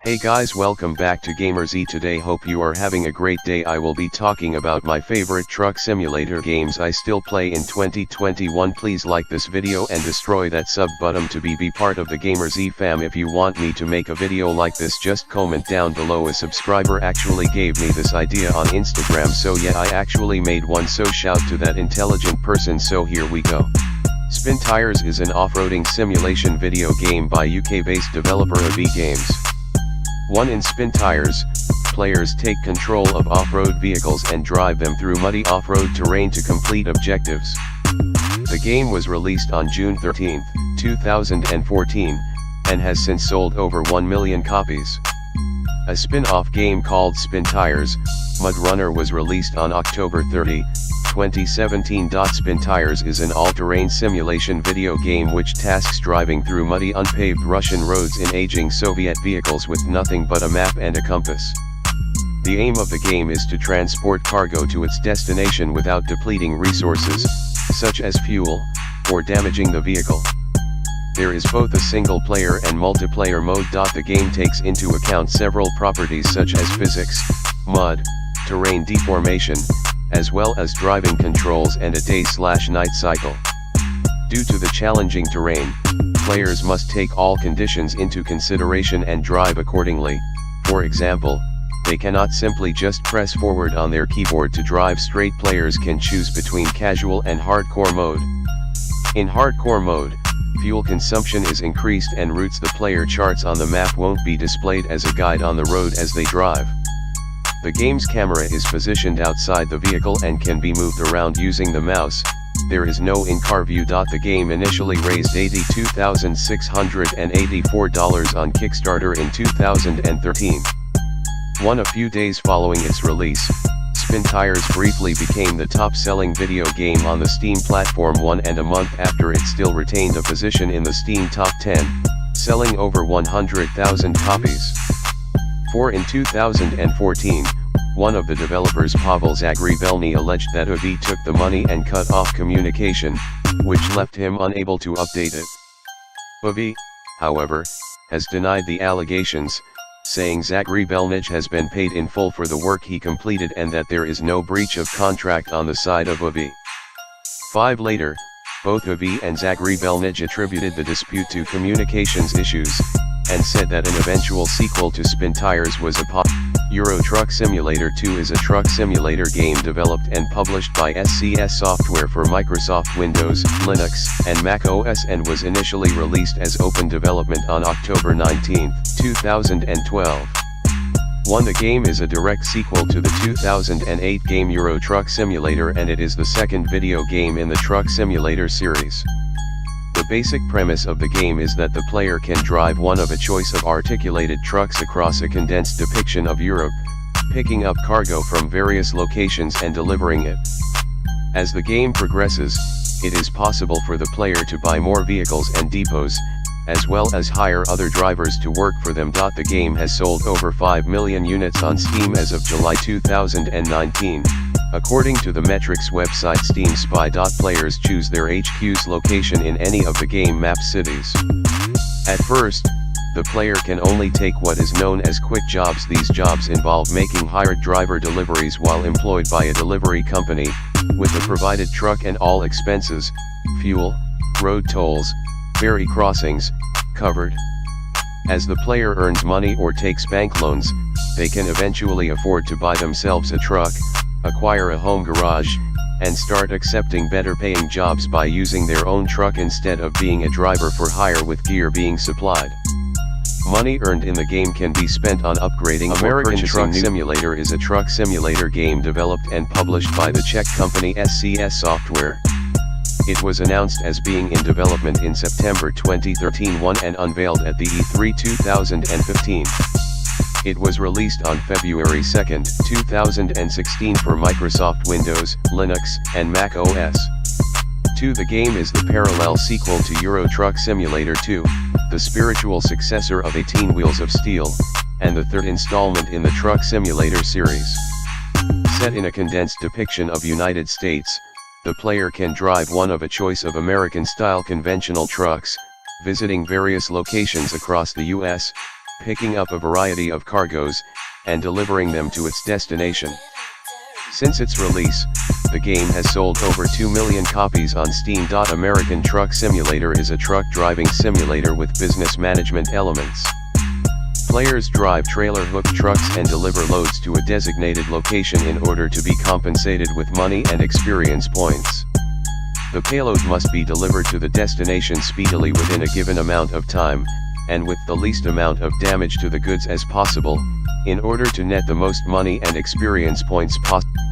Hey guys, welcome back to GamerZ. Today hope you are having a great day. I will be talking about my favorite truck simulator games I still play in 2021. Please like this video and destroy that sub button to be part of the GamerZ fam. If you want me to make a video like this, just comment down below. A subscriber actually gave me this idea on Instagram, so yeah, I actually made one, so shout to that intelligent person. So here we go. Spintires is an off-roading simulation video game by UK-based developer AV Games. 1. In Spintires, players take control of off-road vehicles and drive them through muddy off-road terrain to complete objectives. The game was released on June 13, 2014, and has since sold over 1 million copies. A spin-off game called Spintires, Mud Runner was released on October 30, 2017. Spintires is an all-terrain simulation video game which tasks driving through muddy unpaved Russian roads in aging Soviet vehicles with nothing but a map and a compass. The aim of the game is to transport cargo to its destination without depleting resources, such as fuel, or damaging the vehicle. There is both a single-player and multiplayer mode. The game takes into account several properties such as physics, mud, terrain deformation, as well as driving controls and a day/night cycle. Due to the challenging terrain, players must take all conditions into consideration and drive accordingly. For example, they cannot simply just press forward on their keyboard to drive straight. Players can choose between casual and hardcore mode. In hardcore mode, fuel consumption is increased and routes the player charts on the map won't be displayed as a guide on the road as they drive. The game's camera is positioned outside the vehicle and can be moved around using the mouse. There is no in-car view. The game initially raised $82,684 on Kickstarter in 2013. A few days following its release, Spintires briefly became the top-selling video game on the Steam platform. And a month after, it still retained a position in the Steam Top 10, selling over 100,000 copies. In 2014, one of the developers, Pavel Zagrebelny, alleged that AV took the money and cut off communication, which left him unable to update it. AV, however, has denied the allegations, saying Zagrebelny has been paid in full for the work he completed and that there is no breach of contract on the side of AV. 5 later, both AV and Zagrebelny attributed the dispute to communications issues, and said that an eventual sequel to Spintires was a Euro Truck Simulator 2 is a truck simulator game developed and published by SCS Software for Microsoft Windows, Linux, and Mac OS, and was initially released as open development on October 19, 2012. The game is a direct sequel to the 2008 game Euro Truck Simulator, and it is the second video game in the Truck Simulator series. The basic premise of the game is that the player can drive one of a choice of articulated trucks across a condensed depiction of Europe, picking up cargo from various locations and delivering it. As the game progresses, it is possible for the player to buy more vehicles and depots, as well as hire other drivers to work for them. The game has sold over 5 million units on Steam as of July 2019. According to the Metrics website Steam Spy. Players choose their HQ's location in any of the game map cities. At first, the player can only take what is known as quick jobs. These jobs involve making hired driver deliveries while employed by a delivery company, with the provided truck and all expenses, fuel, road tolls, ferry crossings, covered. As the player earns money or takes bank loans, they can eventually afford to buy themselves a truck, acquire a home garage, and start accepting better paying jobs by using their own truck instead of being a driver for hire with gear being supplied. Money earned in the game can be spent on upgrading. American Truck Simulator is a truck simulator game developed and published by the Czech company SCS Software. It was announced as being in development in September 2013 and unveiled at the E3 2015. It was released on February 2, 2016 for Microsoft Windows, Linux, and Mac OS. 2. The game is the parallel sequel to Euro Truck Simulator 2, the spiritual successor of 18 Wheels of Steel, and the third installment in the Truck Simulator series. Set in a condensed depiction of United States, the player can drive one of a choice of American-style conventional trucks, visiting various locations across the U.S., picking up a variety of cargoes, and delivering them to its destination. Since its release, the game has sold over 2 million copies on Steam. American Truck Simulator is a truck driving simulator with business management elements. Players drive trailer-hooked trucks and deliver loads to a designated location in order to be compensated with money and experience points. The payload must be delivered to the destination speedily within a given amount of time, and with the least amount of damage to the goods as possible, in order to net the most money and experience points possible.